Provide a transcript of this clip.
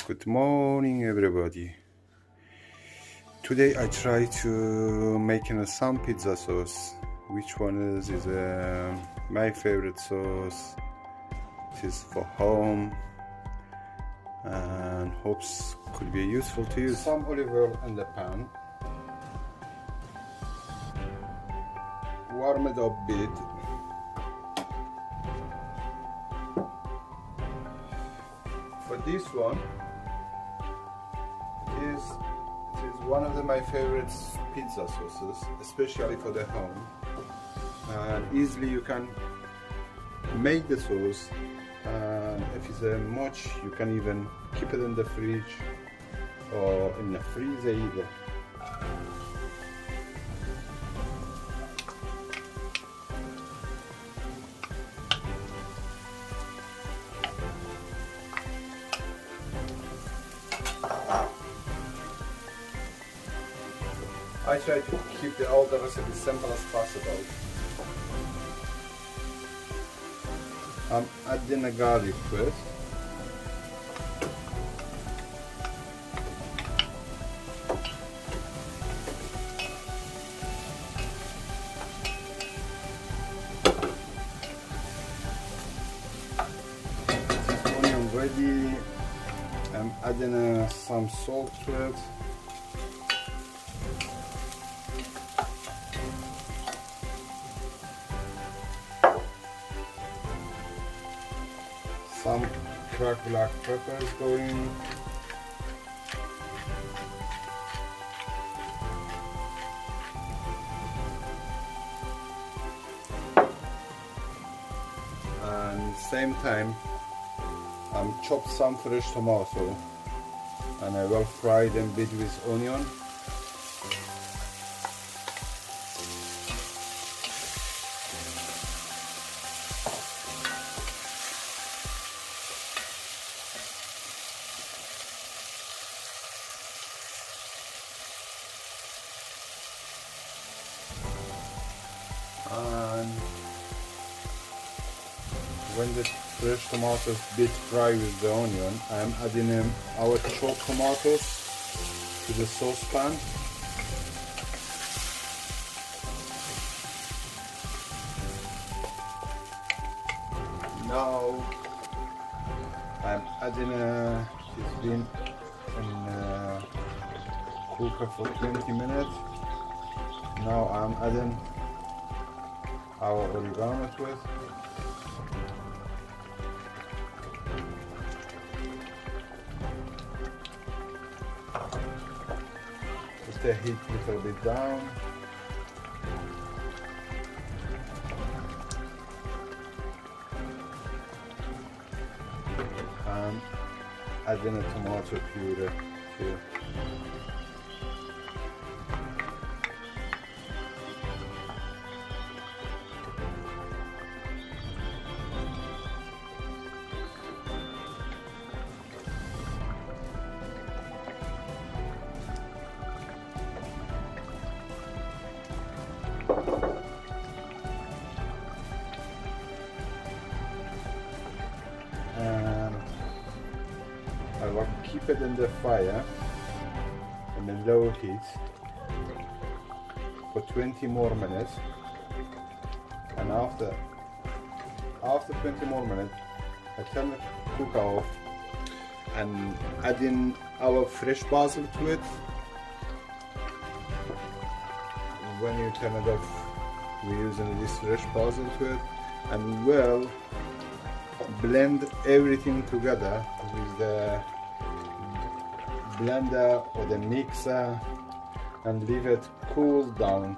Good morning, everybody. Today I try to make some pizza sauce. Which one is my favorite sauce. It is for home and hopes could be useful to you. Some olive oil in the pan. Warm it up a bit. For this one, it is one of my favorite pizza sauces, especially for the home. And easily you can make the sauce, and if it's much, you can even keep it in the fridge or in the freezer either. I try to keep all the recipe simple as possible. I'm adding a garlic to it. This onion ready. I'm adding some salt to it. Some cracked black peppers going. And same time I'm chopped some fresh tomato and I will fry them a bit with onion. And when the fresh tomatoes bit fry with the onion, I'm adding our chopped tomatoes to the saucepan. Now I'm adding it's been in cooker for 20 minutes. Now I'm adding our oregano to it. Just the heat a little bit down. And adding a tomato puree here. And I will keep it in the fire in a low heat for 20 more minutes, and after 20 more minutes I turn the cooker off and add in our fresh basil to it. When you turn it off, we're using this fresh basil to it, and well blend everything together with the blender or the mixer and leave it cool down.